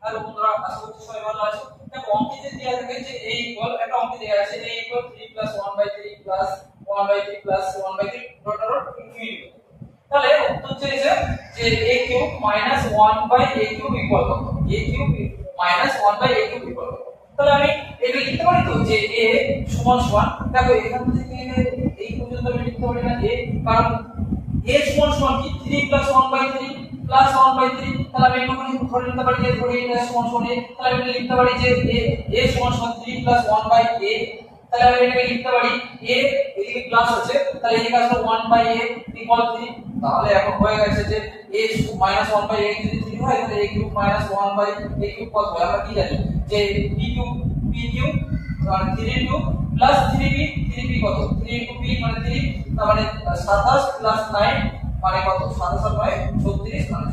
Hello বন্ধুরা, আশা করছি সবাই ভালো আছো। দেখো অঙ্কে যে দেয়া থাকে যে a ইকুয়াল একটা অঙ্কে দেয়া আছে a equal 3 plus 1/3 plus 1/3 plus 1/3 dot dot infinity. তাহলে উত্তর চেয়েছে যে a cube minus 1/a cube equal কত? a cube minus 1/a cube equal কত? তাহলে আমি এটা লিখতে পারি তো যে a সমান সমান, দেখো এখান থেকে এই পর্যন্ত আমি লিখতে পারি না a, কারণ a সমান সমান কি 3 প্লাস 1/3 প্লাস 1/3। তাহলে আমি এখানে ধরে নিতে পারি যে ধরে এটা সমান সমান a, তাহলে আমি লিখতে পারি যে a সমান সমান 3 প্লাস 1/a। তাহলে আমি এটাকে লিখতে পারি a এদিকে প্লাস আছে, তাহলে এদিকে আসলে 1/a ইকুয়াল 3। তাহলে এখন হয়ে গেছে যে a মাইনাস 1/a যদি 3 হয় তাহলে a cube minus 1/a cube কত হয়? আমরা কি জানি যে b কিউব মানে 3 কিউব প্লাস 3b কত? 3 ইনটু b মানে 3, তার মানে 27 প্লাস 9 মানে কত? 27 আর 9 36 মানে